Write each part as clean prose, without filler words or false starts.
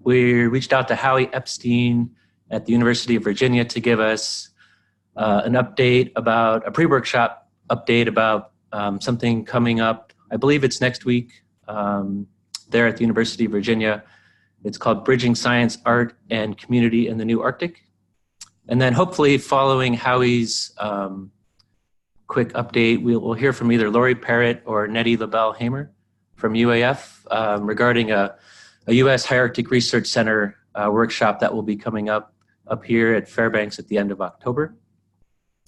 We reached out to Howie Epstein at the University of Virginia to give us an update about, a pre-workshop update about something coming up. I believe it's next week there at the University of Virginia. It's called Bridging Science, Art, and Community in the New Arctic. And then hopefully following Howie's quick update, we'll hear from either Lori Parrott or Nettie Labelle-Hamer from UAF regarding a U.S. High Arctic Research Center workshop that will be coming up here at Fairbanks at the end of October.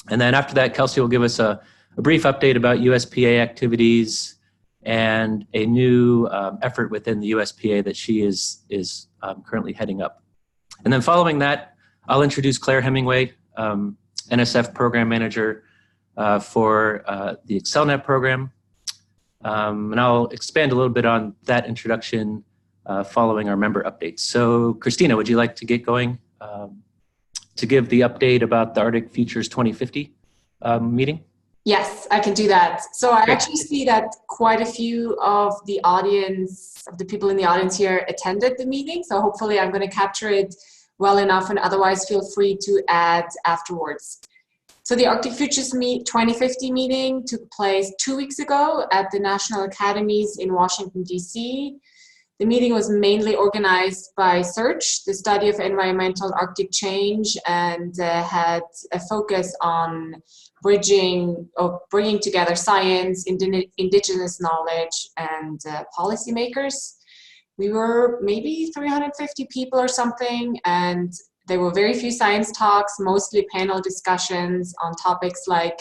And then after that, Kelsey will give us a brief update about USPA activities and a new effort within the USPA that she is currently heading up. And then following that, I'll introduce Claire Hemingway, NSF Program Manager for the AccelNet program. And I'll expand a little bit on that introduction following our member updates. So Christina, would you like to get going to give the update about the Arctic Futures 2050 meeting? Yes, I can do that. So I actually see that quite a few of the audience, of the people in the audience here attended the meeting. So hopefully I'm going to capture it well enough, and otherwise feel free to add afterwards. So the Arctic Futures 2050 meeting took place 2 weeks ago at the National Academies in Washington, D.C. The meeting was mainly organized by SEARCH, the study of environmental Arctic change, and had a focus on bringing together science, indigenous knowledge, and policymakers. We were maybe 350 people or something, and there were very few science talks, mostly panel discussions on topics like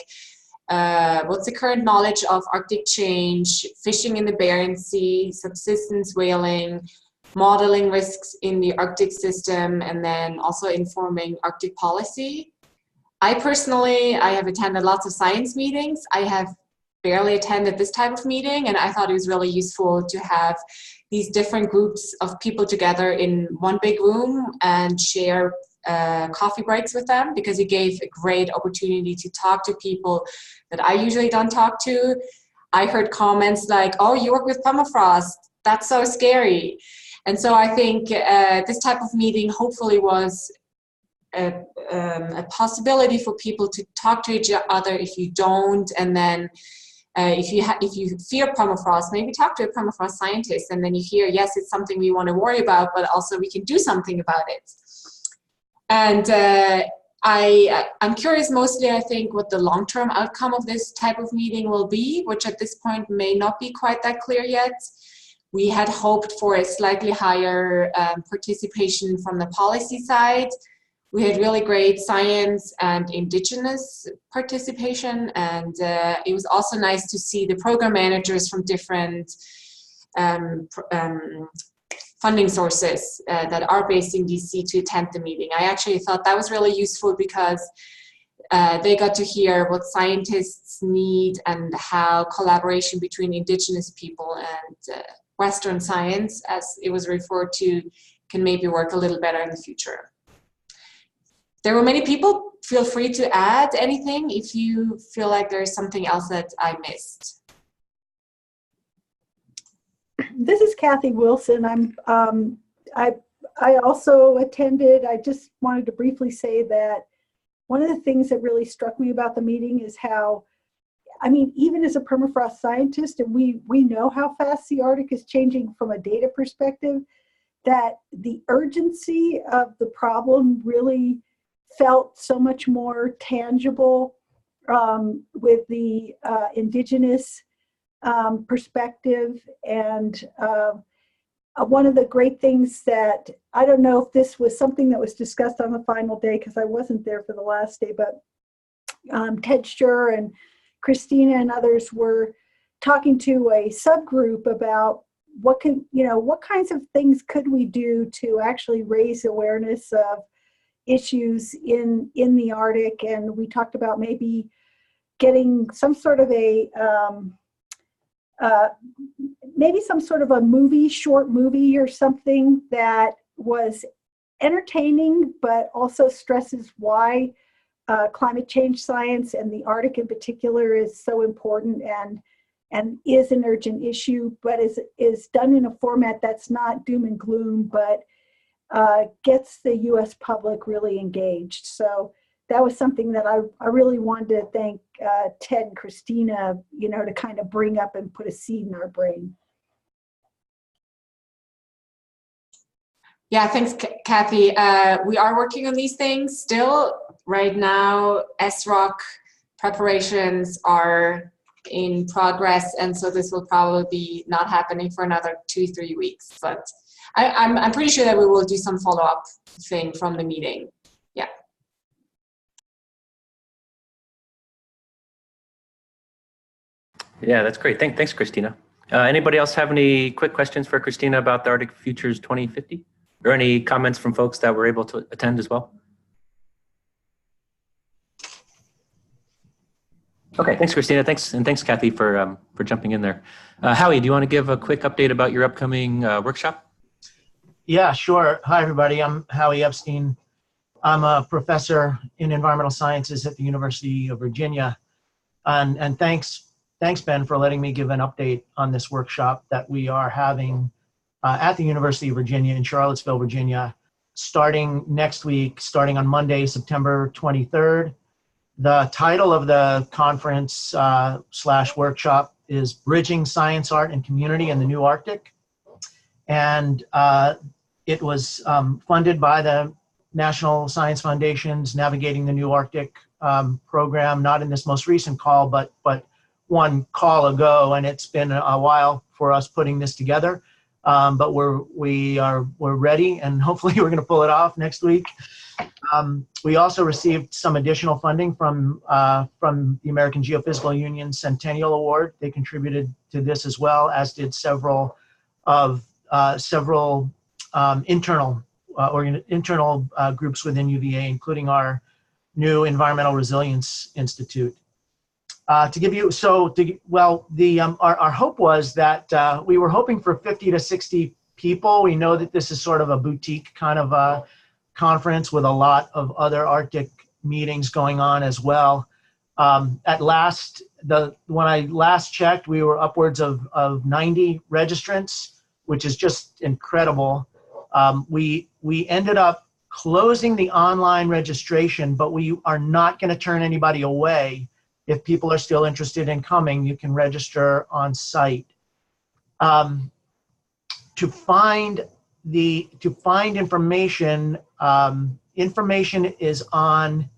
what's the current knowledge of Arctic change, fishing in the Barents Sea, subsistence whaling, modeling risks in the Arctic system, and then also informing Arctic policy. I have attended lots of science meetings. I have barely attended this type of meeting, and I thought it was really useful to have these different groups of people together in one big room and share coffee breaks with them, because it gave a great opportunity to talk to people that I usually don't talk to. I heard comments like, oh, you work with Permafrost, that's so scary. And so I think this type of meeting hopefully was a possibility for people to talk to each other if you don't, and then if you fear permafrost, maybe talk to a permafrost scientist, and then you hear, yes, it's something we want to worry about, but also we can do something about it. And I'm curious mostly, I think, what the long-term outcome of this type of meeting will be, which at this point may not be quite that clear yet. We had hoped for a slightly higher participation from the policy side. We had really great science and indigenous participation, and it was also nice to see the program managers from different funding sources that are based in DC to attend the meeting. I actually thought that was really useful, because they got to hear what scientists need and how collaboration between indigenous people and Western science, as it was referred to, can maybe work a little better in the future. There were many people. Feel free to add anything if you feel like there's something else that I missed. This is Kathy Wilson. I also attended. I just wanted to briefly say that one of the things that really struck me about the meeting is how, I mean, even as a permafrost scientist, and we know how fast the Arctic is changing from a data perspective, that the urgency of the problem really felt so much more tangible with the indigenous perspective. And one of the great things that, I don't know if this was something that was discussed on the final day, because I wasn't there for the last day, but Ted Scher and Christina and others were talking to a subgroup about what kinds of things could we do to actually raise awareness of issues in the Arctic. And we talked about maybe getting some sort of a short movie or something that was entertaining, but also stresses why climate change science and the Arctic in particular is so important, and and is an urgent issue, but is done in a format that's not doom and gloom, but gets the U.S. public really engaged. So that was something that I really wanted to thank Ted and Christina, to kind of bring up and put a seed in our brain. Yeah, thanks, Kathy. We are working on these things still. Right now, SROC preparations are in progress, and so this will probably be not happening for another 2-3 weeks. But I'm pretty sure that we will do some follow-up thing from the meeting. Yeah. Yeah, that's great. Thanks, Christina. Anybody else have any quick questions for Christina about the Arctic Futures 2050? Or any comments from folks that were able to attend as well? Okay, thanks, Christina. Thanks, Kathy, for jumping in there. Howie, do you want to give a quick update about your upcoming workshop? Yeah, sure. Hi, everybody. I'm Howie Epstein. I'm a professor in environmental sciences at the University of Virginia. And thanks, Ben, for letting me give an update on this workshop that we are having at the University of Virginia in Charlottesville, Virginia, starting next week, starting on Monday, September 23rd. The title of the conference / workshop is Bridging Science, Art, and Community in the New Arctic. And it was funded by the National Science Foundation's Navigating the New Arctic program, not in this most recent call, but one call ago, and it's been a while for us putting this together. But we're ready, and hopefully we're going to pull it off next week. We also received some additional funding from the American Geophysical Union Centennial Award. They contributed to this as well, as did several internal groups within UVA, including our new Environmental Resilience Institute. Our hope was that we were hoping for 50 to 60 people. We know that this is sort of a boutique kind of a conference with a lot of other Arctic meetings going on as well. When I last checked, we were upwards of 90 registrants, which is just incredible. We ended up closing the online registration, but we are not going to turn anybody away. If people are still interested in coming, you can register on site. To find information, information is on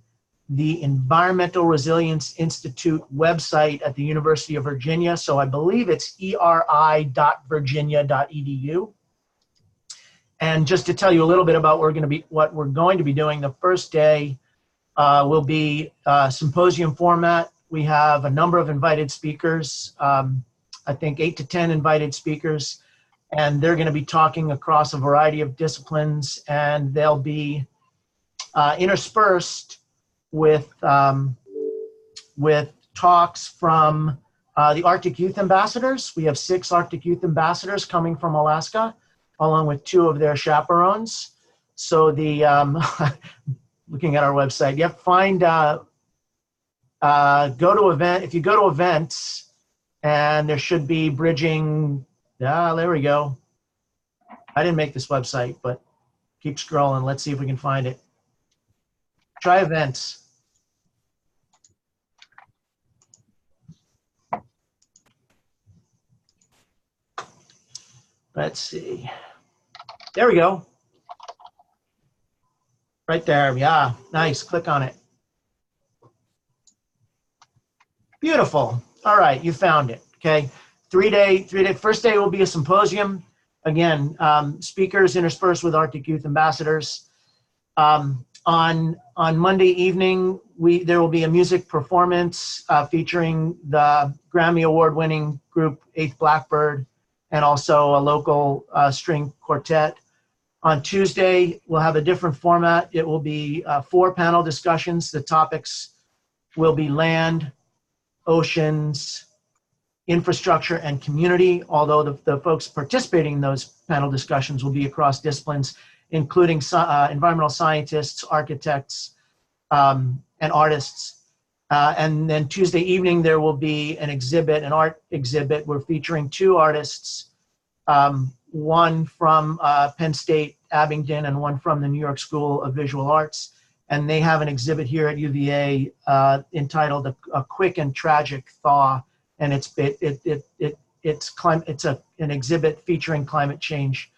the Environmental Resilience Institute website at the University of Virginia. So I believe it's eri.virginia.edu. And just to tell you a little bit about what we're going to be doing, the first day will be symposium format. We have a number of invited speakers, I think 8 to 10 invited speakers, and they're going to be talking across a variety of disciplines, and they'll be interspersed with talks from the Arctic Youth Ambassadors. We have 6 Arctic Youth Ambassadors coming from Alaska, along with 2 of their chaperones. So the looking at our website, yep, go to event. If you go to events, and there should be bridging. There we go. I didn't make this website, but keep scrolling. Let's see if we can find it. Try events. Let's see. There we go. Right there. Yeah, nice. Click on it. Beautiful. All right, you found it. Okay. 3-day. First day will be a symposium. Again, speakers interspersed with Arctic Youth Ambassadors. On Monday evening, there will be a music performance featuring the Grammy Award-winning group 8th Blackbird, and also a local string quartet. On Tuesday, we'll have a different format. It will be 4 panel discussions. The topics will be land, oceans, infrastructure, and community, although the folks participating in those panel discussions will be across disciplines, including environmental scientists, architects, and artists. And then Tuesday evening, there will be an exhibit, an art exhibit. We're featuring 2 artists, one from Penn State, Abingdon, and one from the New York School of Visual Arts. And they have an exhibit here at UVA entitled "A Quick and Tragic Thaw," and it's an exhibit featuring climate change,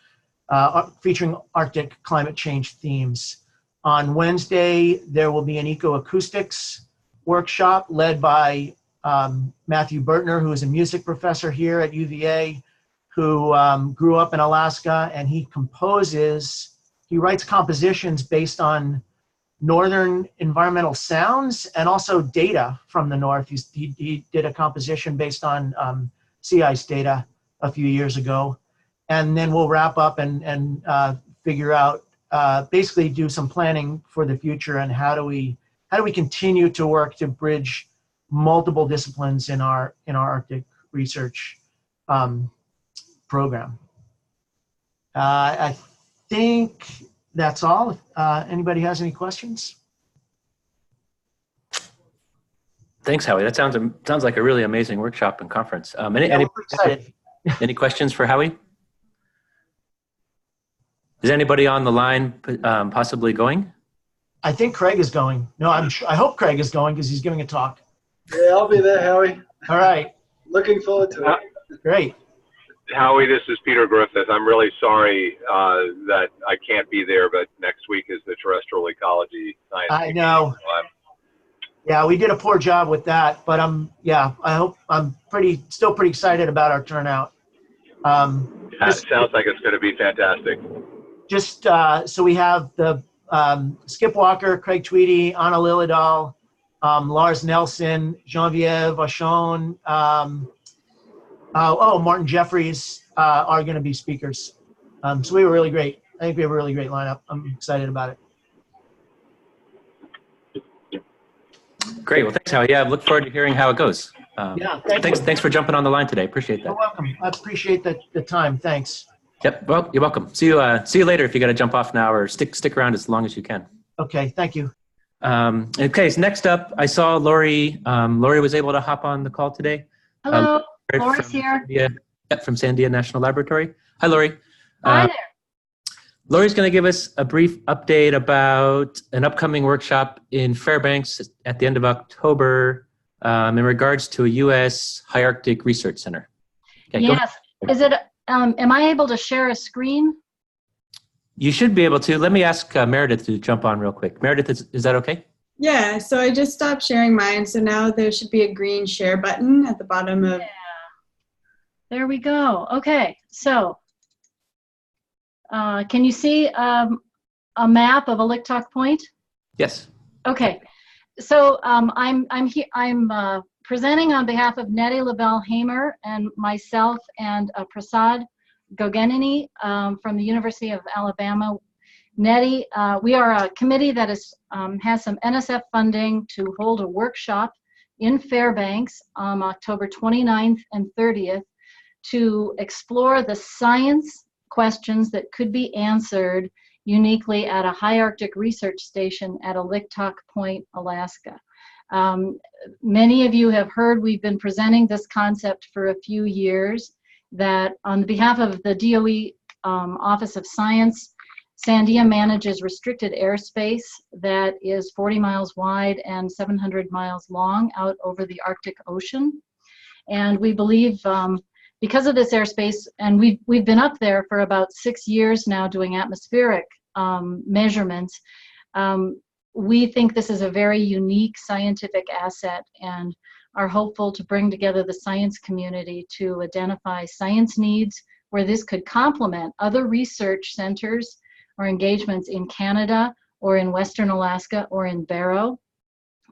featuring Arctic climate change themes. On Wednesday, there will be an ecoacoustics workshop led by Matthew Bertner, who is a music professor here at UVA, who grew up in Alaska, and he writes compositions based on northern environmental sounds and also data from the north. He did a composition based on sea ice data a few years ago. And then we'll wrap up and figure out, basically do some planning for the future and how do we continue to work to bridge multiple disciplines in our Arctic research program. I think that's all. Anybody has any questions? Thanks, Howie. That sounds like a really amazing workshop and conference. Any questions for Howie? Is anybody on the line possibly going? I think Craig is going. No, I hope Craig is going because he's giving a talk. Yeah, I'll be there, Howie. All right. Looking forward to it. Great. Howie, this is Peter Griffith. I'm really sorry that I can't be there, but next week is the Terrestrial Ecology Science I know. Yeah, we did a poor job with that, but I hope I'm still pretty excited about our turnout. That sounds like it's going to be fantastic. Just so we have the Skip Walker, Craig Tweedy, Anna Lillidahl, Lars Nelson, Geneviève Vachon, Martin Jeffries are going to be speakers. So we were really great. I think we have a really great lineup. I'm excited about it. Great. Well, thanks, Howie. Yeah, I look forward to hearing how it goes. Yeah, thanks for jumping on the line today. Appreciate that. You're welcome. I appreciate the time. Thanks. Yep. Well, you're welcome. See you later if you got to jump off now, or stick around as long as you can. Okay. Thank you. Okay. So next up, I saw Lori. Lori was able to hop on the call today. Hello. Lori's here. From Sandia National Laboratory. Hi, Lori. Hi there. Lori's going to give us a brief update about an upcoming workshop in Fairbanks at the end of October in regards to a U.S. High Arctic Research Center. Okay, yes. Is it? Am I able to share a screen? You should be able to. Let me ask Meredith to jump on real quick. Meredith, is that okay? Yeah, so I just stopped sharing mine, so now there should be a green share button at the bottom of... Yeah. There we go. Okay, so can you see a map of Aliktok Point? Yes. Okay, so I'm presenting on behalf of Nettie Labelle-Hamer and myself and Prasad Gogenini from the University of Alabama. Nettie, we are a committee that has some NSF funding to hold a workshop in Fairbanks on October 29th and 30th to explore the science questions that could be answered uniquely at a high Arctic research station at Aliktok Point, Alaska. Many of you have heard we've been presenting this concept for a few years, that on behalf of the DOE Office of Science, Sandia manages restricted airspace that is 40 miles wide and 700 miles long out over the Arctic Ocean. And we believe because of this airspace, and we've been up there for about 6 years now doing atmospheric measurements, we think this is a very unique scientific asset and are hopeful to bring together the science community to identify science needs where this could complement other research centers or engagements in Canada or in Western Alaska or in Barrow,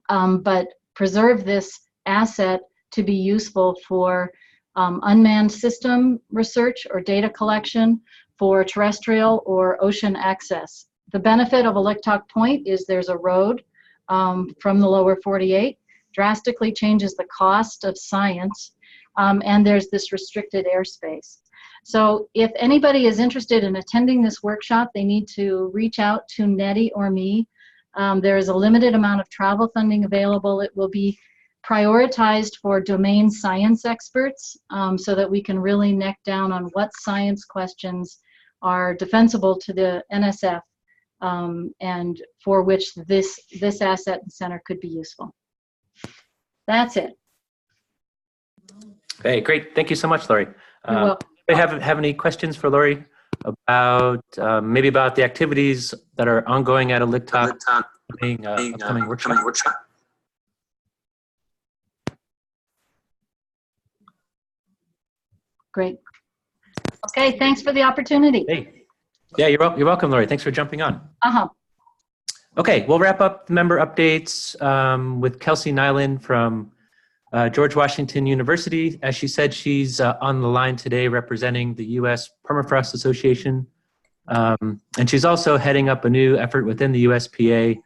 but preserve this asset to be useful for unmanned system research or data collection, for terrestrial or ocean access. The benefit of Aliktok Point is there's a road from the lower 48, drastically changes the cost of science, and there's this restricted airspace. So if anybody is interested in attending this workshop, they need to reach out to Nettie or me. There is a limited amount of travel funding available. It will be prioritized for domain science experts so that we can really neck down on what science questions are defensible to the NSF and for which this asset and center could be useful. That's it. Okay, great. Thank you so much, Lori. You're welcome. Do you have any questions for Lori about maybe about the activities that are ongoing at a LICTOC upcoming workshop? Great. Okay, thanks for the opportunity. Hey. Yeah, you're welcome, Lori. Thanks for jumping on. Uh-huh. Okay, we'll wrap up the member updates with Kelsey Nyland from George Washington University. As she said, she's on the line today representing the U.S. Permafrost Association. And she's also heading up a new effort within the USPA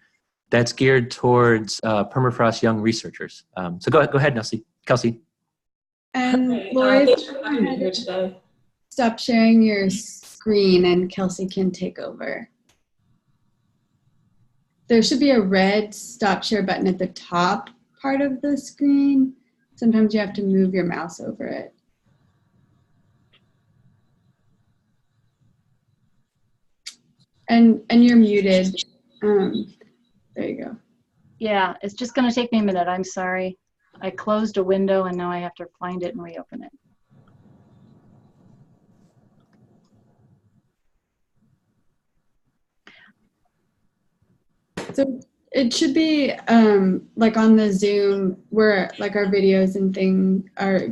that's geared towards permafrost young researchers. So go ahead, Kelsey. And Great. Lori, Thanks for having me here today. stop sharing your screen and Kelsey can take over. There should be a red stop share button at the top part of the screen. Sometimes you have to move your mouse over it. And you're muted. There you go. Yeah, it's just going to take me a minute. I'm sorry. I closed a window and now I have to find it and reopen it. So it should be like on the Zoom where like our videos and thing are,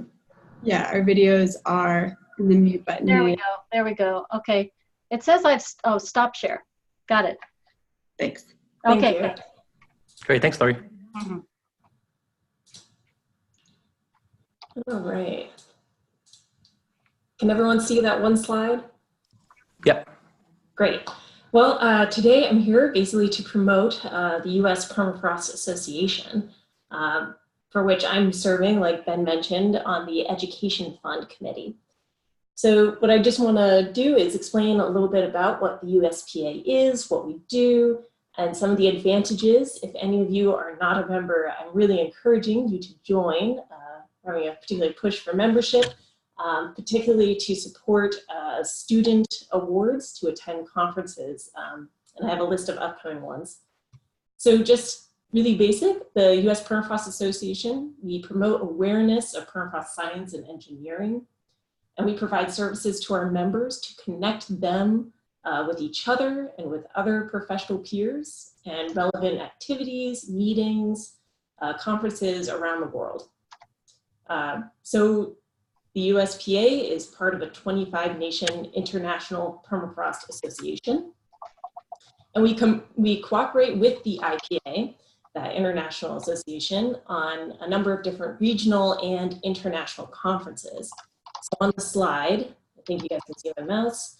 yeah, our videos are in the mute button. There we go. There we go. Okay. It says stop share. Got it. Thanks. Okay. Thank you. Great, thanks, Lori. Mm-hmm. All right. Can everyone see that one slide? Yep. Great. Well, today I'm here basically to promote the U.S. Permafrost Association, for which I'm serving, like Ben mentioned, on the Education Fund Committee. So what I just want to do is explain a little bit about what the USPA is, what we do, and some of the advantages. If any of you are not a member, I'm really encouraging you to join. Having a particular push for membership, particularly to support student awards to attend conferences. And I have a list of upcoming ones. So just really basic, the U.S. Permafrost Association, we promote awareness of permafrost science and engineering. And we provide services to our members to connect them with each other and with other professional peers and relevant activities, meetings, conferences around the world. So the USPA is part of a 25-nation international permafrost association. And we cooperate with the IPA, the International Association, on a number of different regional and international conferences. So on the slide, I think you guys can see my mouse.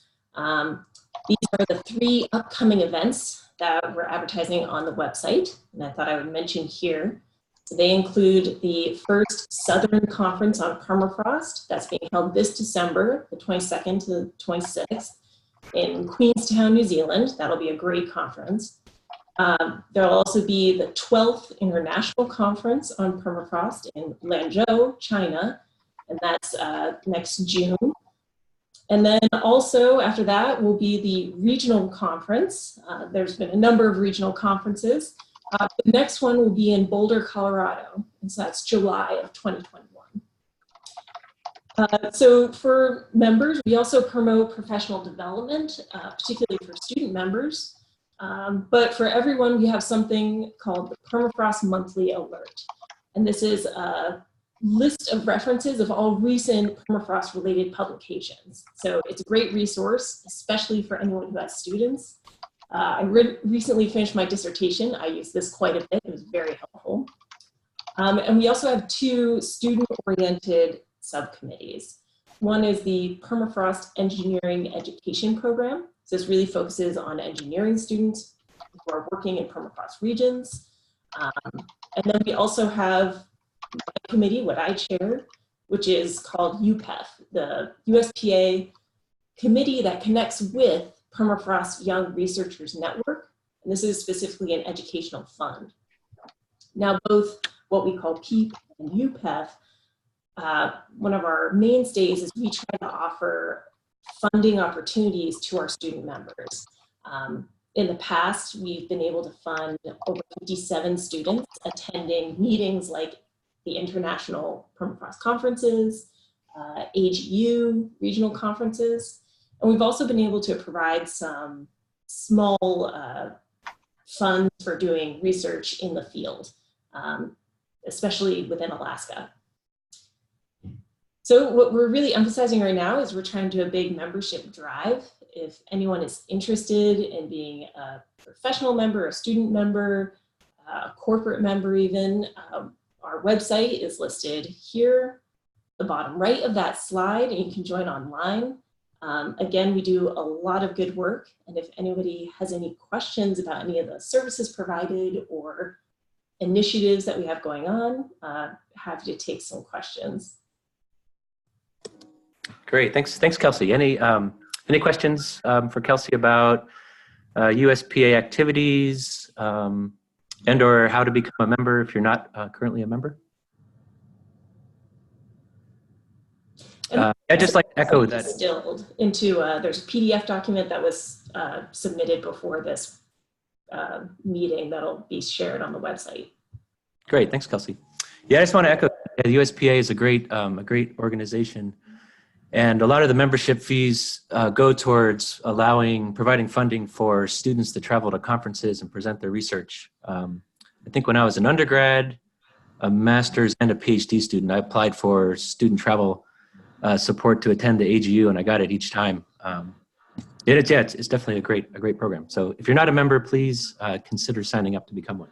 These are the 3 upcoming events that we're advertising on the website, and I thought I would mention here. So they include the first Southern Conference on Permafrost that's being held this December, the 22nd to the 26th in Queenstown, New Zealand. That'll be a great conference. There'll also be the 12th International Conference on Permafrost in Lanzhou, China, and that's next June. And then also after that will be the regional conference. There's been a number of regional conferences. The next one will be in Boulder, Colorado, and so that's July of 2021. So for members, we also promote professional development, particularly for student members. But for everyone, we have something called the Permafrost Monthly Alert. And this is a list of references of all recent permafrost-related publications. So it's a great resource, especially for anyone who has students. I recently finished my dissertation. I used this quite a bit. It was very helpful. And we also have 2 student-oriented subcommittees. One is the Permafrost Engineering Education Program. So this really focuses on engineering students who are working in permafrost regions. And then we also have my committee, what I chair, which is called UPEF, the USPA committee that connects with Permafrost Young Researchers Network. And this is specifically an educational fund. Now, both what we call PEEP and UPEF, one of our mainstays is we try to offer funding opportunities to our student members. In the past, we've been able to fund over 57 students attending meetings like the International Permafrost Conferences, AGU regional conferences, and we've also been able to provide some small funds for doing research in the field, especially within Alaska. So what we're really emphasizing right now is we're trying to do a big membership drive. If anyone is interested in being a professional member, a student member, a corporate member even, our website is listed here, the bottom right of that slide, and you can join online. Again, we do a lot of good work, and if anybody has any questions about any of the services provided or initiatives that we have going on, happy to take some questions. Great, thanks, Kelsey. Any questions for Kelsey about USPA activities and or how to become a member if you're not currently a member? I'd just like to echo that. Distilled into, there's a PDF document that was submitted before this meeting that'll be shared on the website. Great, thanks, Kelsey. Yeah, I just want to echo that the USPA is a great organization. And a lot of the membership fees go towards providing funding for students to travel to conferences and present their research. I think when I was an undergrad, a master's and a PhD student, I applied for student travel support to attend the AGU, and I got it each time. It's definitely a great program. So if you're not a member, please consider signing up to become one.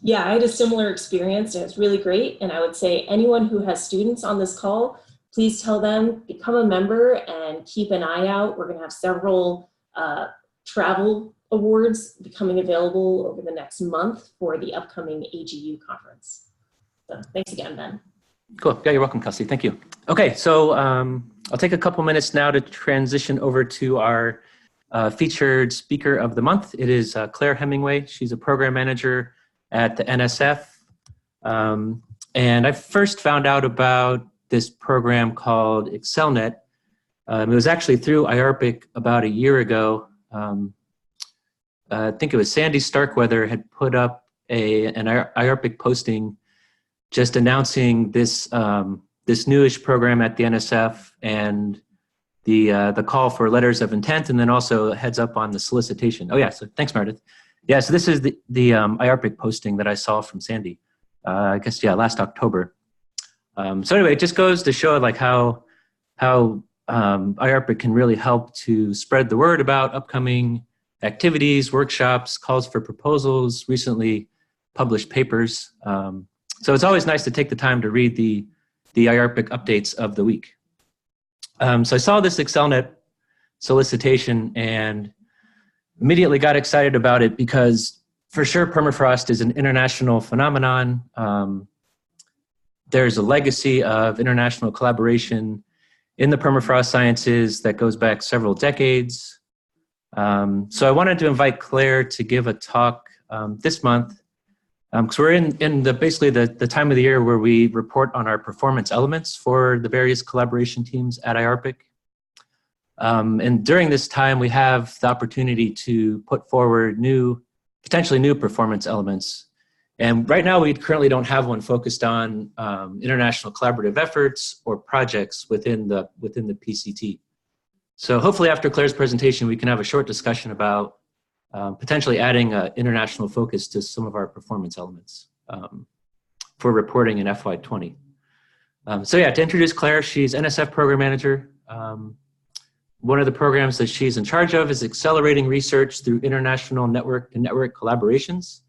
Yeah, I had a similar experience, and it's really great. And I would say anyone who has students on this call, please tell them, become a member and keep an eye out. We're gonna have several travel awards becoming available over the next month for the upcoming AGU conference. So thanks again, Ben. Cool, yeah, you're welcome, Kelsey, thank you. Okay, so I'll take a couple minutes now to transition over to our featured speaker of the month. It is Claire Hemingway. She's a program manager at the NSF. And I first found out about this program called AccelNet. It was actually through IARPC about a year ago. I think it was Sandy Starkweather had put up an IARPC posting just announcing this this newish program at the NSF and the call for letters of intent, and then also a heads up on the solicitation. Oh yeah, so thanks, Meredith. Yeah, so this is the IARPC posting that I saw from Sandy. I guess, yeah, last October. So anyway, it just goes to show like how IARPC can really help to spread the word about upcoming activities, workshops, calls for proposals, recently published papers. So it's always nice to take the time to read the IARPC updates of the week. So I saw this AccelNet solicitation and immediately got excited about it because for sure permafrost is an international phenomenon. There's a legacy of international collaboration in the permafrost sciences that goes back several decades. So I wanted to invite Claire to give a talk this month, because we're in basically the time of the year where we report on our performance elements for the various collaboration teams at IARPC. And during this time, we have the opportunity to put forward potentially new performance elements. And right now, we currently don't have one focused on international collaborative efforts or projects within the PCT. So hopefully after Claire's presentation, we can have a short discussion about potentially adding an international focus to some of our performance elements for reporting in FY20. So yeah, to introduce Claire, she's NSF Program Manager. One of the programs that she's in charge of is accelerating research through international network-to-network collaborations.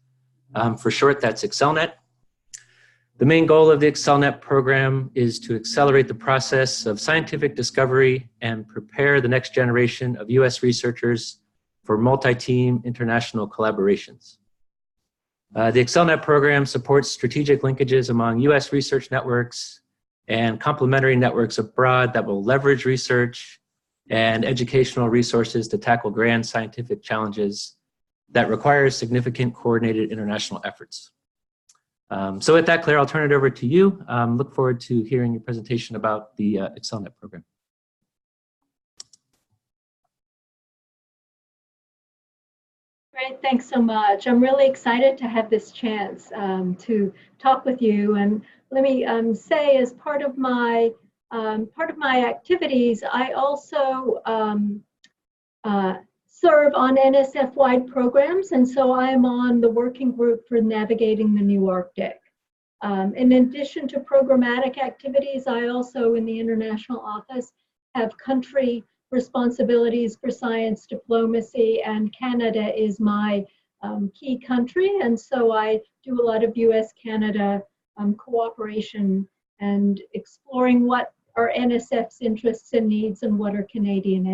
For short, that's AccelNet. The main goal of the AccelNet program is to accelerate the process of scientific discovery and prepare the next generation of US researchers for multi-team international collaborations. The AccelNet program supports strategic linkages among US research networks and complementary networks abroad that will leverage research and educational resources to tackle grand scientific challenges that requires significant coordinated international efforts. So with that, Claire, I'll turn it over to you. Look forward to hearing your presentation about the AccelNet program. Great, thanks so much. I'm really excited to have this chance to talk with you. And let me say, as part of my activities, I also serve on NSF-wide programs, and so I'm on the working group for navigating the new Arctic. In addition to programmatic activities, I also, in the international office, have country responsibilities for science diplomacy, and Canada is my key country, and so I do a lot of US-Canada cooperation and exploring what are NSF's interests and needs and what are Canadian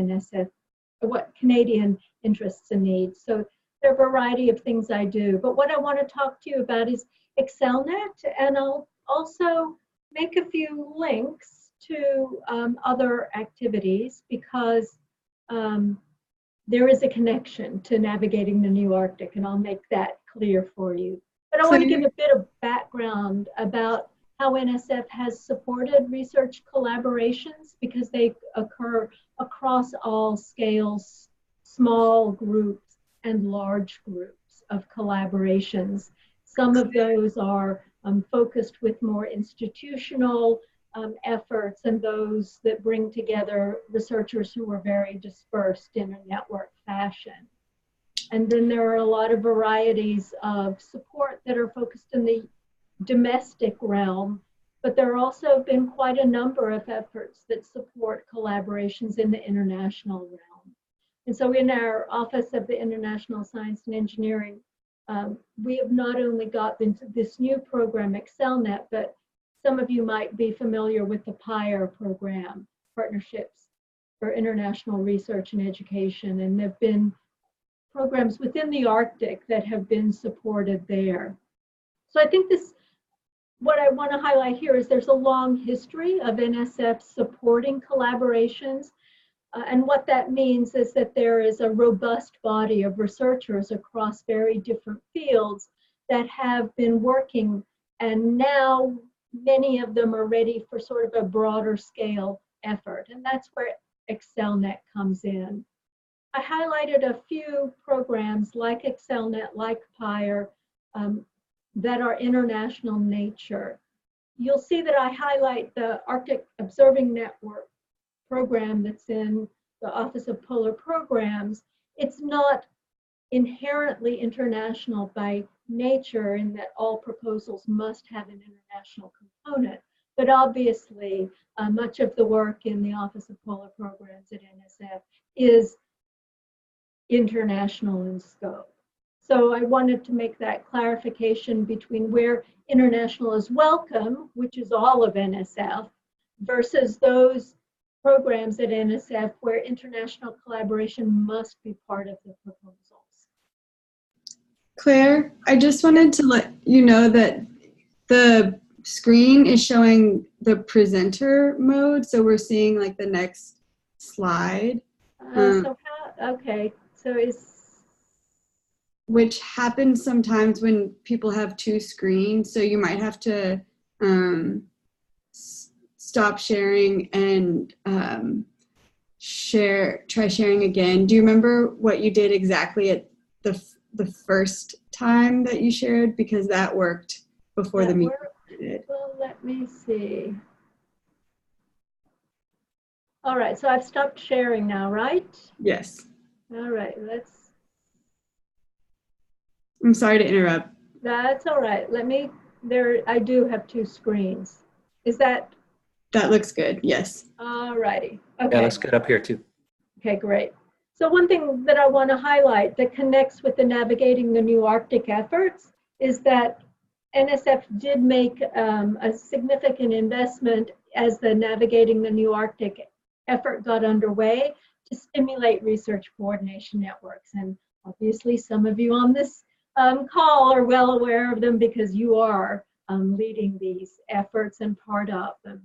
interests and needs. So there are a variety of things I do, but what I want to talk to you about is AccelNet, and I'll also make a few links to other activities because there is a connection to navigating the new Arctic, and I'll make that clear for you. But I want to give a bit of background about how NSF has supported research collaborations, because they occur across all scales, small groups and large groups of collaborations. Some of those are focused with more institutional efforts, and those that bring together researchers who are very dispersed in a network fashion. And then there are a lot of varieties of support that are focused in the domestic realm, but there have also been quite a number of efforts that support collaborations in the international realm. And so in our Office of the International Science and Engineering, we have not only got into this new program, AccelNet, but some of you might be familiar with the PIRE program, Partnerships for International Research and Education, and there have been programs within the Arctic that have been supported there. So I think what I want to highlight here is there's a long history of NSF supporting collaborations, and what that means is that there is a robust body of researchers across very different fields that have been working, and now many of them are ready for sort of a broader scale effort, and that's where AccelNet comes in. I highlighted a few programs like AccelNet, like PIRE, that are international nature. You'll see that I highlight the Arctic Observing Network program that's in the Office of Polar Programs. It's not inherently international by nature in that all proposals must have an international component, but obviously much of the work in the Office of Polar Programs at NSF is international in scope. So I wanted to make that clarification between where international is welcome, which is all of NSF, versus those programs at NSF where international collaboration must be part of the proposals. Claire, I just wanted to let you know that the screen is showing the presenter mode, so we're seeing like the next slide. Okay, so which happens sometimes when people have two screens, so you might have to stop sharing and try sharing again. Do you remember what you did exactly at the first time that you shared? Because that worked before the meeting did. Well, let me see. All right, so I've stopped sharing now, right? Yes. All right, I'm sorry to interrupt. That's all right. I do have two screens. That looks good, yes. All righty. Okay. Yeah, looks good up here too. Okay, great. So one thing that I want to highlight that connects with the Navigating the New Arctic efforts is that NSF did make a significant investment as the Navigating the New Arctic effort got underway to stimulate research coordination networks. And obviously some of you on this call are well aware of them because you are leading these efforts and part of them.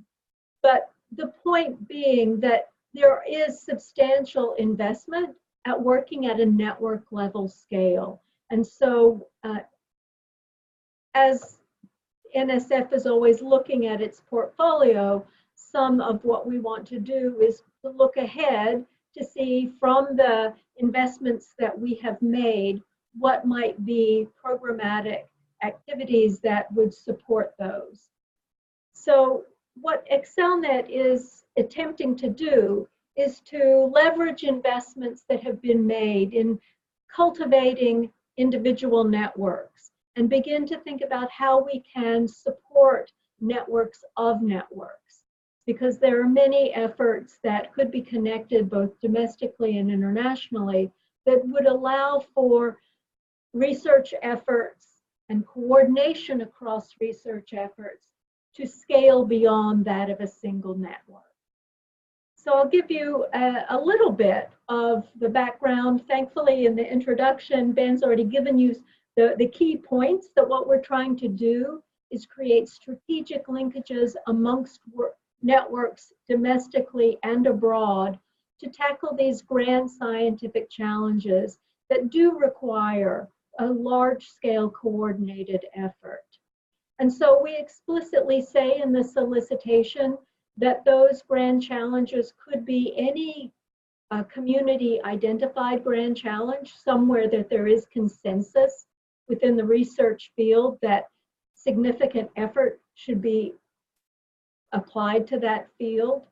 But the point being that there is substantial investment at working at a network level scale. And so as NSF is always looking at its portfolio, some of what we want to do is to look ahead to see from the investments that we have made, what might be programmatic activities that would support those. So what AccelNet is attempting to do is to leverage investments that have been made in cultivating individual networks and begin to think about how we can support networks of networks, because there are many efforts that could be connected both domestically and internationally that would allow for research efforts and coordination across research efforts to scale beyond that of a single network. So I'll give you a little bit of the background. Thankfully, in the introduction, Ben's already given you the key points that what we're trying to do is create strategic linkages amongst networks domestically and abroad to tackle these grand scientific challenges that do require a large-scale coordinated effort. And so we explicitly say in the solicitation that those grand challenges could be any community identified grand challenge, somewhere that there is consensus within the research field that significant effort should be applied to that field,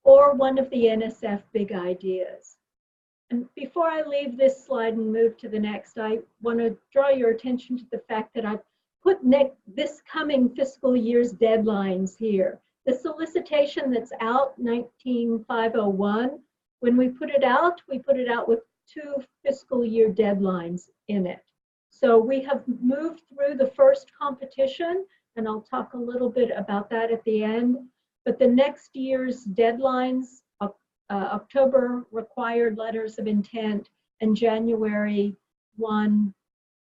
or one of the NSF big ideas. And before I leave this slide and move to the next, I want to draw your attention to the fact that I've put this coming fiscal year's deadlines here. The solicitation that's out, 19501, when we put it out with 2 fiscal year deadlines in it. So we have moved through the first competition, and I'll talk a little bit about that at the end. But the next year's deadlines, October required letters of intent, and January 1,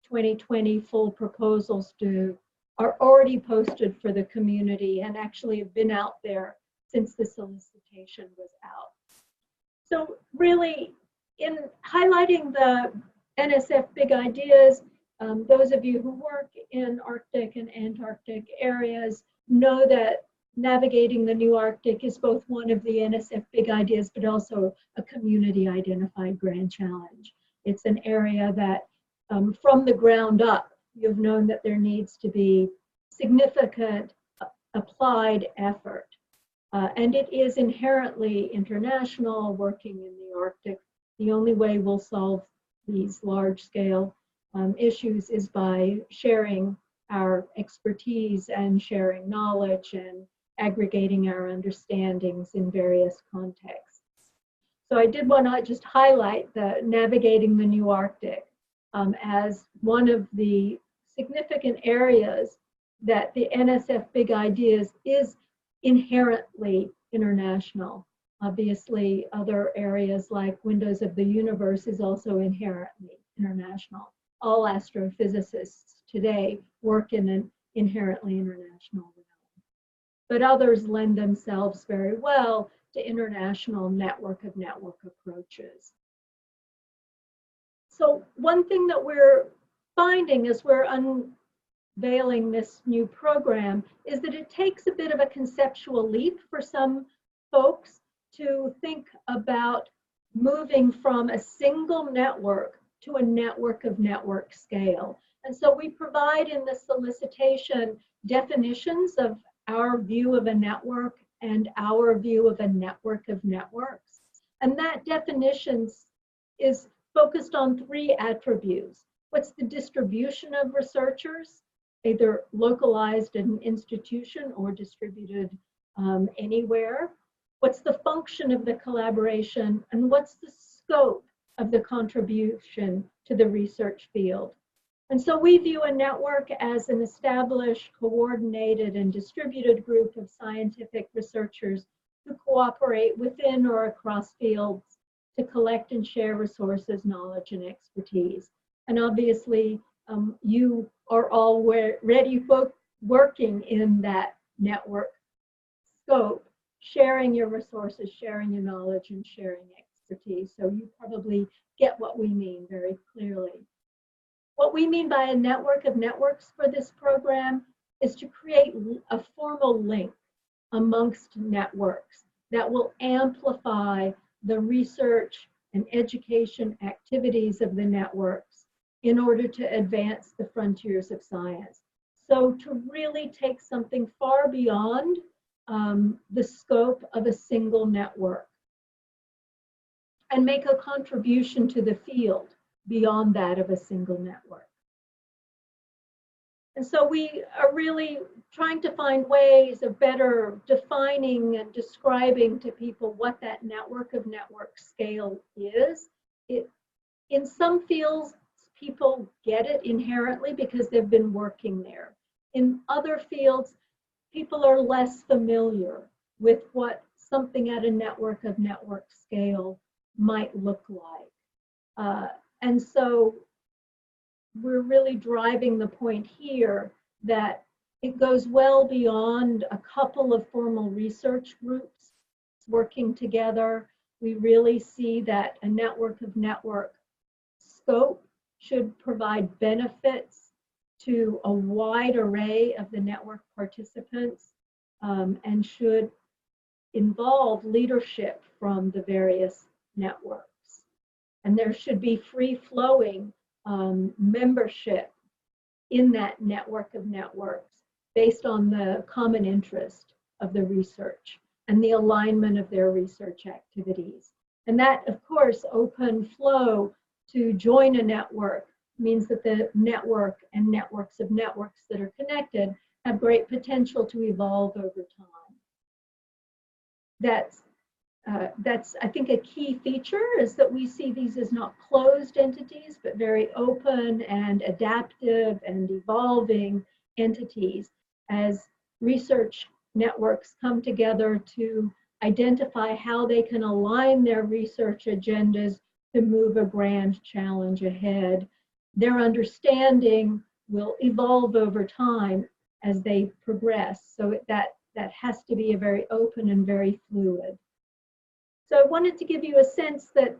2020 full proposals due, are already posted for the community and actually have been out there since the solicitation was out. So really, in highlighting the NSF big ideas, those of you who work in Arctic and Antarctic areas know that navigating the new Arctic is both one of the NSF big ideas, but also a community identified grand challenge. It's an area that from the ground up, you've known that there needs to be significant applied effort. And it is inherently international, working in the Arctic. The only way we'll solve these large scale issues is by sharing our expertise and sharing knowledge and aggregating our understandings in various contexts. So I did want to just highlight the navigating the new Arctic as one of the significant areas that the NSF big ideas is inherently international. Obviously, other areas like Windows of the Universe is also inherently international. All astrophysicists today work in an inherently international realm. But others lend themselves very well to international network of network approaches. So one thing that we're finding as we're unveiling this new program is that it takes a bit of a conceptual leap for some folks to think about moving from a single network to a network of network scale. And so we provide in the solicitation definitions of our view of a network and our view of a network of networks. And that definition is focused on 3 attributes. What's the distribution of researchers, either localized in an institution or distributed anywhere? What's the function of the collaboration, and what's the scope of the contribution to the research field? And so we view a network as an established, coordinated, and distributed group of scientific researchers who cooperate within or across fields to collect and share resources, knowledge, and expertise. And obviously, you are already working in that network scope, sharing your resources, sharing your knowledge, and sharing expertise. So you probably get what we mean very clearly. What we mean by a network of networks for this program is to create a formal link amongst networks that will amplify the research and education activities of the networks in order to advance the frontiers of science. So to really take something far beyond the scope of a single network and make a contribution to the field beyond that of a single network. And so we are really trying to find ways of better defining and describing to people what that network of network scale is. In some fields, people get it inherently because they've been working there. In other fields, people are less familiar with what something at a network of network scale might look like. And so we're really driving the point here that it goes well beyond a couple of formal research groups working together. We really see that a network of network scope should provide benefits to a wide array of the network participants and should involve leadership from the various networks. And there should be free-flowing membership in that network of networks based on the common interest of the research and the alignment of their research activities. And that, of course, open flow to join a network means that the network and networks of networks that are connected have great potential to evolve over time. That's, I think, a key feature is that we see these as not closed entities, but very open and adaptive and evolving entities as research networks come together to identify how they can align their research agendas to move a grand challenge ahead. Their understanding will evolve over time as they progress. So that has to be a very open and very fluid. So I wanted to give you a sense that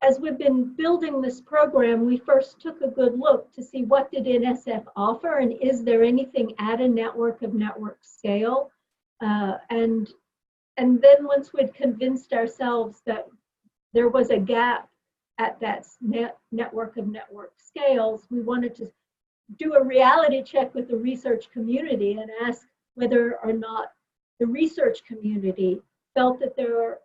as we've been building this program, we first took a good look to see what did NSF offer and is there anything at a network of network scale? And then once we'd convinced ourselves that there was a gap at that network of network scales, we wanted to do a reality check with the research community and ask whether or not the research community felt that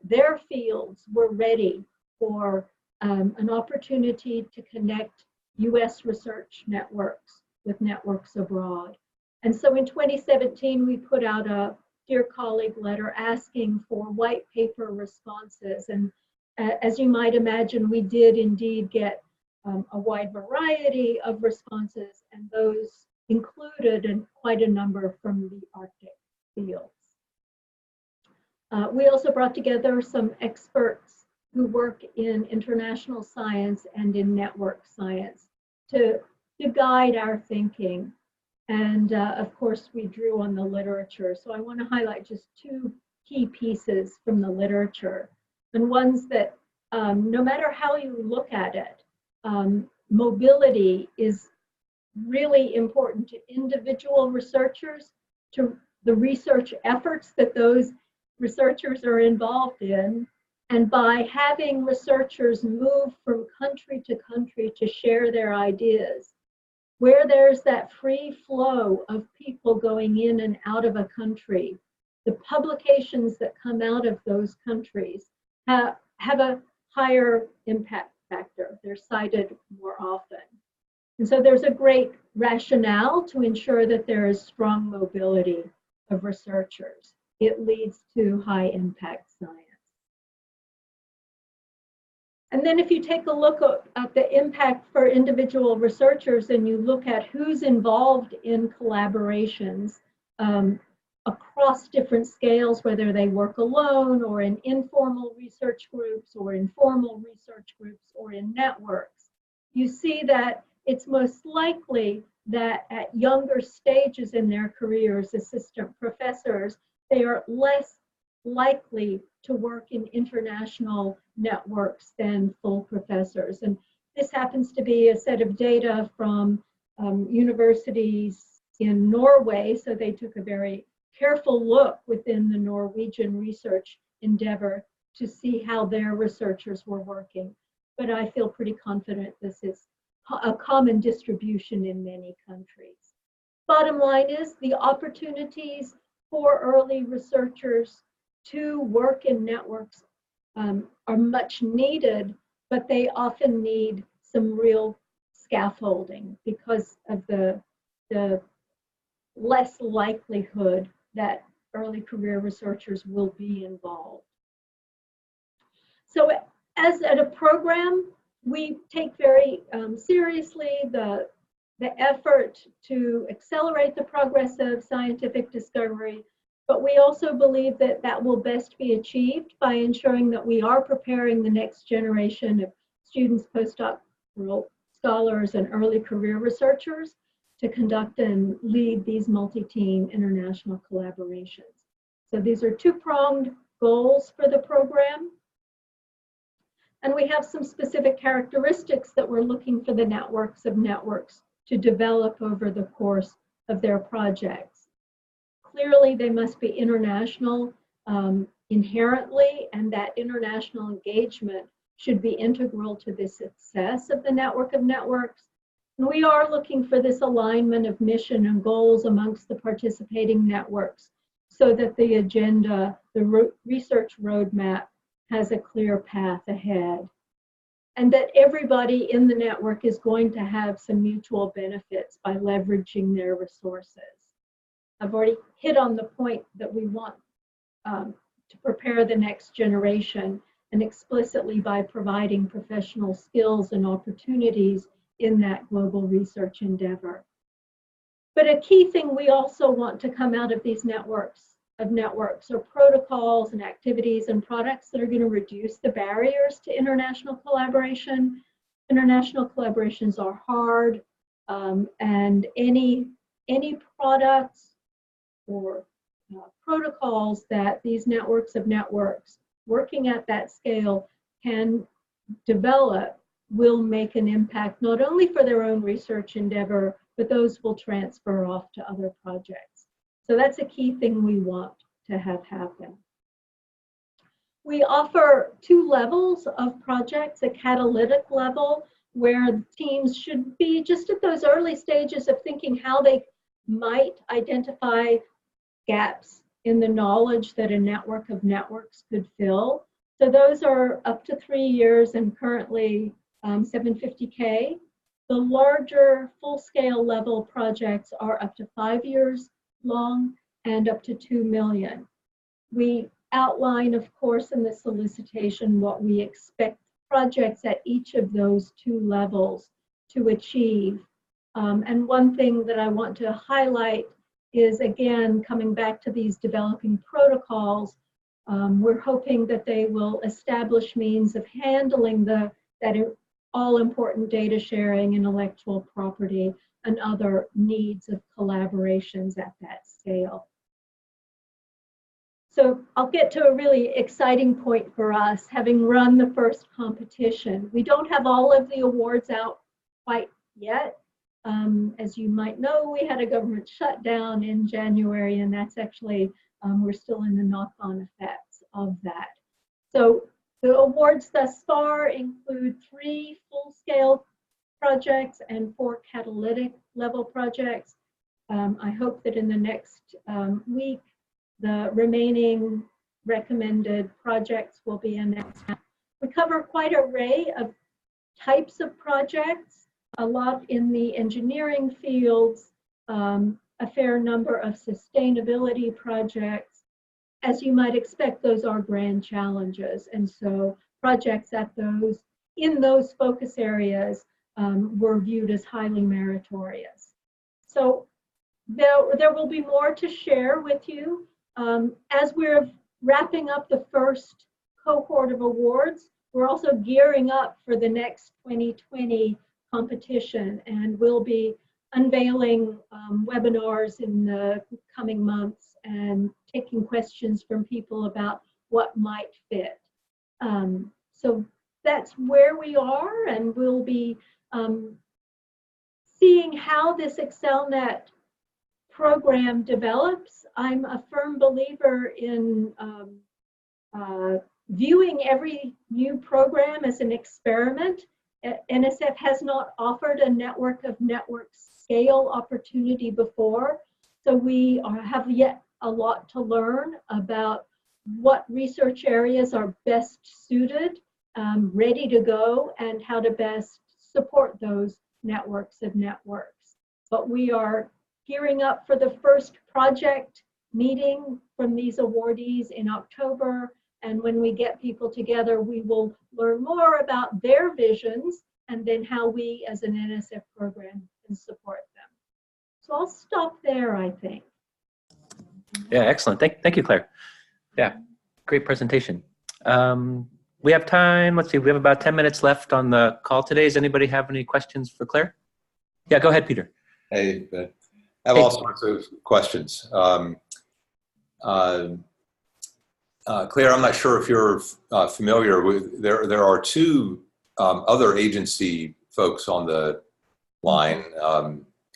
their fields were ready for an opportunity to connect US research networks with networks abroad. And so in 2017, we put out a Dear Colleague letter asking for white paper responses. And as you might imagine, we did indeed get a wide variety of responses, and those included quite a number from the Arctic fields. We also brought together some experts who work in international science and in network science to guide our thinking. And of course, we drew on the literature. So I want to highlight just two key pieces from the literature, and ones that no matter how you look at it, mobility is really important to individual researchers, to the research efforts that those researchers are involved in, and by having researchers move from country to country to share their ideas, where there's that free flow of people going in and out of a country, the publications that come out of those countries have a higher impact factor. They're cited more often. And so there's a great rationale to ensure that there is strong mobility of researchers. It leads to high impact science. And then if you take a look at the impact for individual researchers and you look at who's involved in collaborations across different scales, whether they work alone or in informal research groups or in formal research groups or in networks, you see that it's most likely that at younger stages in their careers, assistant professors, they are less likely to work in international networks than full professors. And this happens to be a set of data from universities in Norway, so they took a very careful look within the Norwegian research endeavor to see how their researchers were working. But I feel pretty confident this is a common distribution in many countries. Bottom line is the opportunities for early researchers to work in networks are much needed, but they often need some real scaffolding because of the less likelihood that early career researchers will be involved. So as at a program, we take very seriously the effort to accelerate the progress of scientific discovery, but we also believe that that will best be achieved by ensuring that we are preparing the next generation of students, postdoctoral scholars, and early career researchers to conduct and lead these multi-team international collaborations. So these are two-pronged goals for the program. And we have some specific characteristics that we're looking for the networks of networks to develop over the course of their projects. Clearly, they must be international inherently, and that international engagement should be integral to the success of the network of networks. And we are looking for this alignment of mission and goals amongst the participating networks so that the agenda, the research roadmap, has a clear path ahead, and that everybody in the network is going to have some mutual benefits by leveraging their resources. I've already hit on the point that we want to prepare the next generation, and explicitly by providing professional skills and opportunities in that global research endeavor. But a key thing we also want to come out of these networks are protocols and activities and products that are going to reduce the barriers to international collaboration. International collaborations are hard, and any products or protocols that these networks of networks working at that scale can develop will make an impact not only for their own research endeavor, but those will transfer off to other projects. So that's a key thing we want to have happen. We offer two levels of projects, a catalytic level where teams should be just at those early stages of thinking how they might identify gaps in the knowledge that a network of networks could fill. So those are up to 3 years and currently $750K. The larger full-scale level projects are up to 5 years long and up to 2 million. We outline, of course, in the solicitation what we expect projects at each of those two levels to achieve. And one thing that I want to highlight is, again, coming back to these developing protocols, we're hoping that they will establish means of handling that all-important data sharing, intellectual property, and other needs of collaborations at that scale. So I'll get to a really exciting point for us, having run the first competition. We don't have all of the awards out quite yet. As you might know, we had a government shutdown in January, and that's actually, we're still in the knock-on effects of that. So the awards thus far include 3 full-scale projects and 4 catalytic level projects. I hope that in the next week, the remaining recommended projects will be announced. We cover quite an array of types of projects, a lot in the engineering fields, a fair number of sustainability projects. As you might expect, those are grand challenges. And so projects at in those focus areas were viewed as highly meritorious. So there will be more to share with you. As we're wrapping up the first cohort of awards, we're also gearing up for the next 2020 competition, and we'll be unveiling webinars in the coming months and taking questions from people about what might fit. So that's where we are, and we'll be seeing how this AccelNet program develops. I'm a firm believer in viewing every new program as an experiment. NSF has not offered a network of networks scale opportunity before, so we have yet a lot to learn about what research areas are best suited, ready to go, and how to best support those networks of networks. But we are gearing up for the first project meeting from these awardees in October, and when we get people together, we will learn more about their visions and then how we as an NSF program can support them. So I'll stop there, I think. Yeah, excellent. Thank you, Claire. Yeah, great presentation. We have time. Let's see, we have about 10 minutes left on the call today. Does anybody have any questions for Claire? Yeah, go ahead, Peter. Hey, Ben. I have all sorts of questions. Claire, I'm not sure if you're familiar with, there are two other agency folks on the line,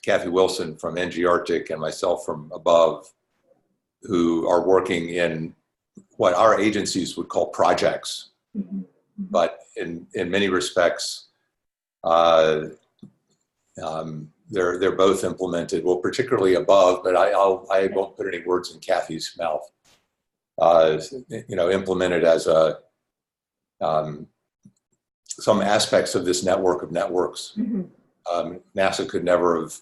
Kathy Wilson from ARCUS and myself from Above, who are working in what our agencies would call projects. Mm-hmm. But in many respects, they're both implemented, well, particularly Above, but I won't put any words in Kathy's mouth. Implemented as some aspects of this network of networks. Mm-hmm. NASA could never have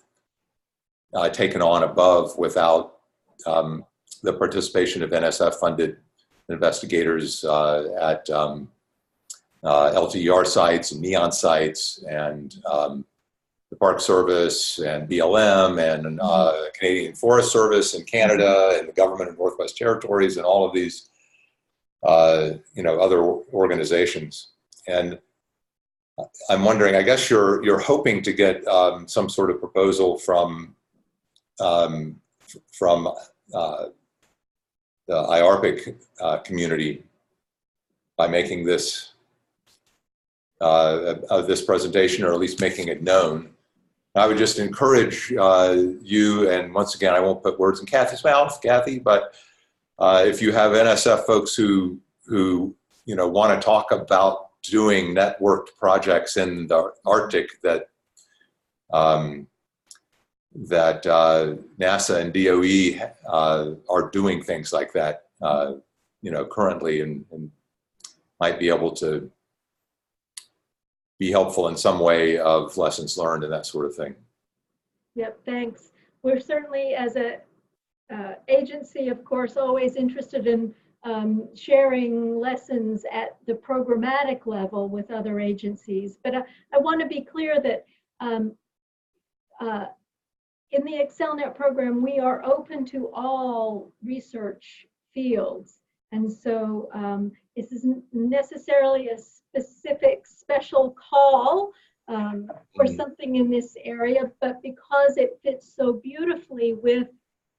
taken on Above without the participation of NSF-funded investigators at LTER sites and NEON sites and the Park Service and BLM and Canadian Forest Service in Canada and the government of Northwest Territories and all of these, other organizations. And I'm wondering, I guess you're hoping to get some sort of proposal from the IARPC community by making this presentation, or at least making it known. I would just encourage you, and once again, I won't put words in Kathy's mouth, Kathy, but if you have NSF folks who want to talk about doing networked projects in the Arctic that NASA and DOE are doing things like that, currently, and might be able to be helpful in some way of lessons learned and that sort of thing. Yep, thanks. We're certainly, as a agency, of course, always interested in sharing lessons at the programmatic level with other agencies. But I want to be clear that in the AccelNet program, we are open to all research fields. And so this isn't necessarily a specific special call for something in this area, but because it fits so beautifully with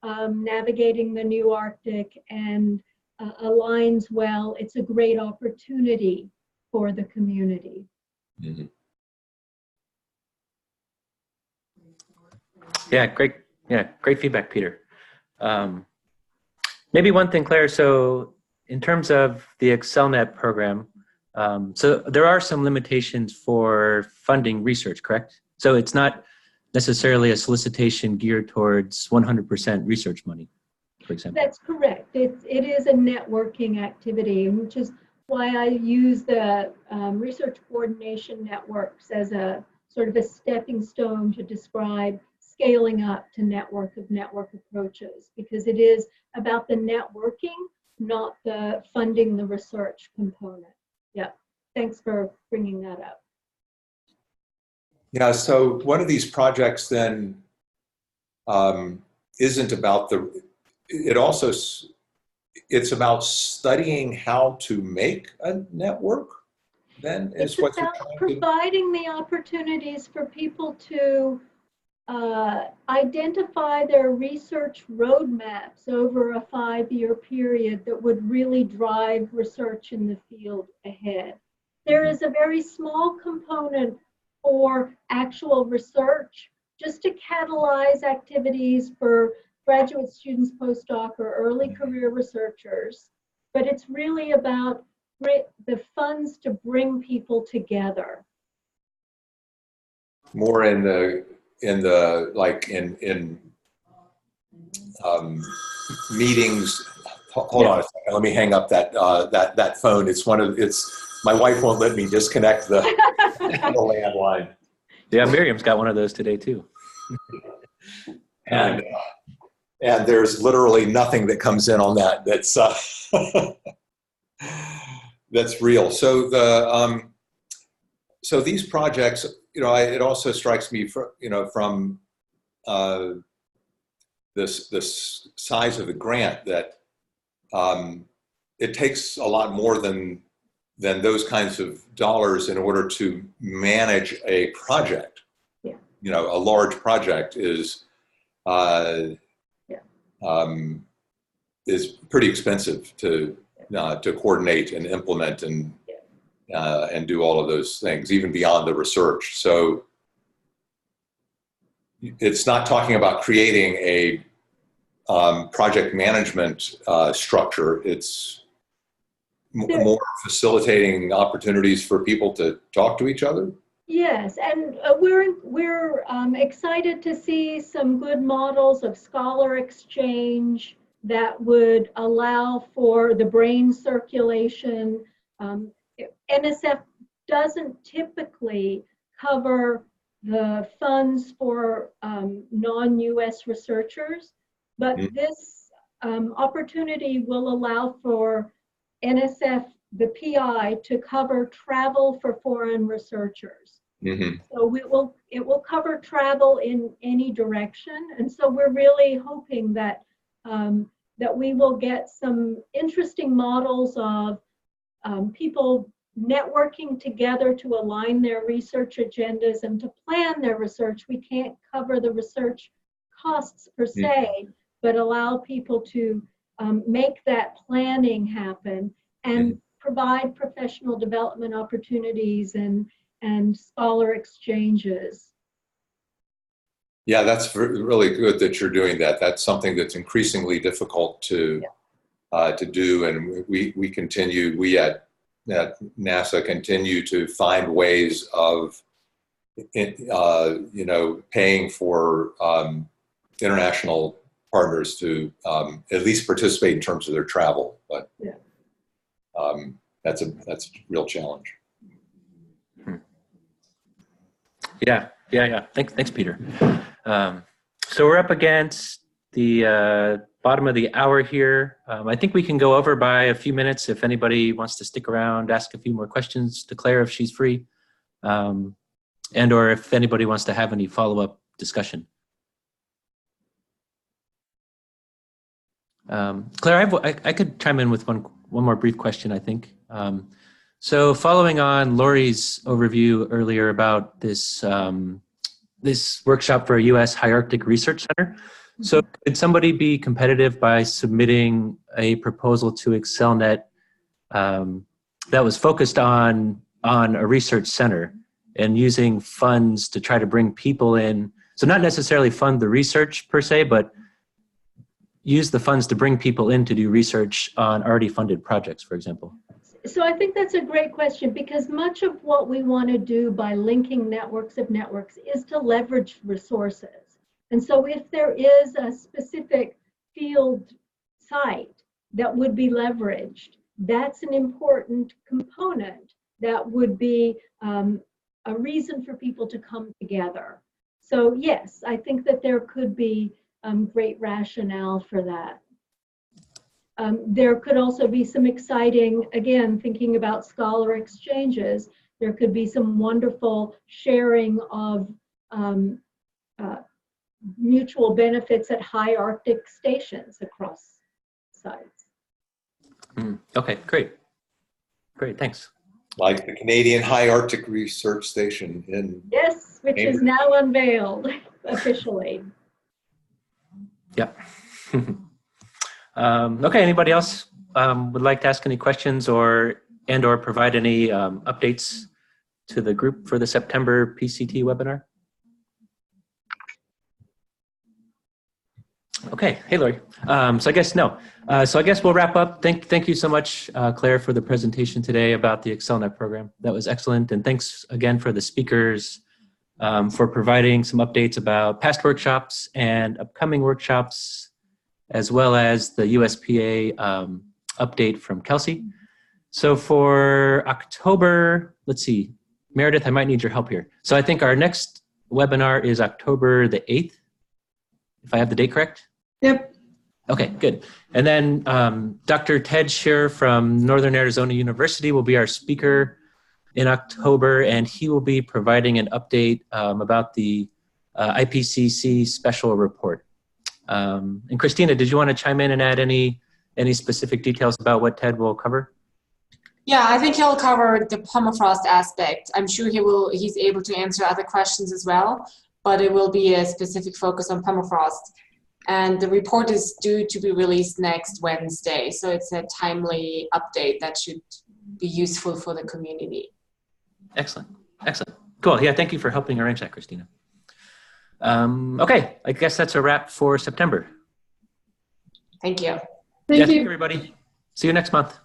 navigating the new Arctic and aligns well, it's a great opportunity for the community. Mm-hmm. Yeah, great feedback, Peter. Maybe one thing, Claire, so in terms of the AccelNet program, so there are some limitations for funding research, correct? So it's not necessarily a solicitation geared towards 100% research money, for example. That's correct. It is a networking activity, which is why I use the research coordination networks as a sort of a stepping stone to describe scaling up to network of network approaches, because it is about the networking, not the funding the research component. Yeah, thanks for bringing that up. Yeah, so one of these projects then isn't about it's about studying how to make a network, then is what you're trying to do? Providing the opportunities for people to identify their research roadmaps over a 5-year period that would really drive research in the field ahead. There is a very small component for actual research, just to catalyze activities for graduate students, postdoc, or early career researchers. But it's really about the funds to bring people together. More in the like in meetings. Hold on a second. Let me hang up that phone. My wife won't let me disconnect the landline. Yeah, Miriam's got one of those today too. And there's literally nothing that comes in on that that's that's real. So so these projects, it also strikes me from this size of the grant that it takes a lot more than those kinds of dollars in order to manage a project. Yeah. A large project is pretty expensive to coordinate and implement and do all of those things, even beyond the research. So it's not talking about creating a project management structure. It's more facilitating opportunities for people to talk to each other. Yes, and we're excited to see some good models of scholar exchange that would allow for the brain circulation. NSF doesn't typically cover the funds for non-US researchers, but this opportunity will allow for NSF, the PI, to cover travel for foreign researchers. Mm-hmm. So it will cover travel in any direction, and so we're really hoping that that we will get some interesting models of people networking together to align their research agendas and to plan their research. We can't cover the research costs per se, but allow people to make that planning happen and provide professional development opportunities and scholar exchanges. Yeah, that's really good that you're doing that. That's something that's increasingly difficult to do, and we at NASA continue to find ways of paying for international partners to at least participate in terms of their travel, but that's a real challenge. Yeah. Thanks, Peter. So we're up against the bottom of the hour here. I think we can go over by a few minutes if anybody wants to stick around, ask a few more questions to Claire if she's free, and or if anybody wants to have any follow-up discussion. Claire, I could chime in with one more brief question, I think. So following on Lori's overview earlier about this this workshop for a U.S. High Arctic Research Center, so could somebody be competitive by submitting a proposal to AccelNet that was focused on a research center and using funds to try to bring people in? So not necessarily fund the research per se, but use the funds to bring people in to do research on already funded projects, for example? So I think that's a great question, because much of what we want to do by linking networks of networks is to leverage resources. And so if there is a specific field site that would be leveraged, that's an important component that would be a reason for people to come together. So yes, I think that there could be great rationale for that. There could also be some exciting, again, thinking about scholar exchanges, there could be some wonderful sharing of mutual benefits at high Arctic stations across sites. Okay, great. Great, thanks. Like the Canadian High Arctic Research Station in... Yes, which is now unveiled officially. Yeah. Okay, anybody else would like to ask any questions or and or provide any updates to the group for the September PCT webinar? Okay, hey Lori. So I guess no. So I guess we'll wrap up. Thank you so much, Claire, for the presentation today about the AccelNet program. That was excellent, and thanks again for the speakers for providing some updates about past workshops and upcoming workshops, as well as the USPA update from Kelsey. So for October, let's see, Meredith, I might need your help here. So I think our next webinar is October the 8th, if I have the date correct? Yep. Okay, good. And then Dr. Ted Scheer from Northern Arizona University will be our speaker in October, and he will be providing an update about the IPCC special report. And Christina, did you want to chime in and add any specific details about what Ted will cover? Yeah, I think he'll cover the permafrost aspect. I'm sure he's able to answer other questions as well, but it will be a specific focus on permafrost. And the report is due to be released next Wednesday, so it's a timely update that should be useful for the community. Excellent, excellent. Cool, yeah, thank you for helping arrange that, Christina. Okay, I guess that's a wrap for September. Thank you. Thank you. Everybody. See you next month.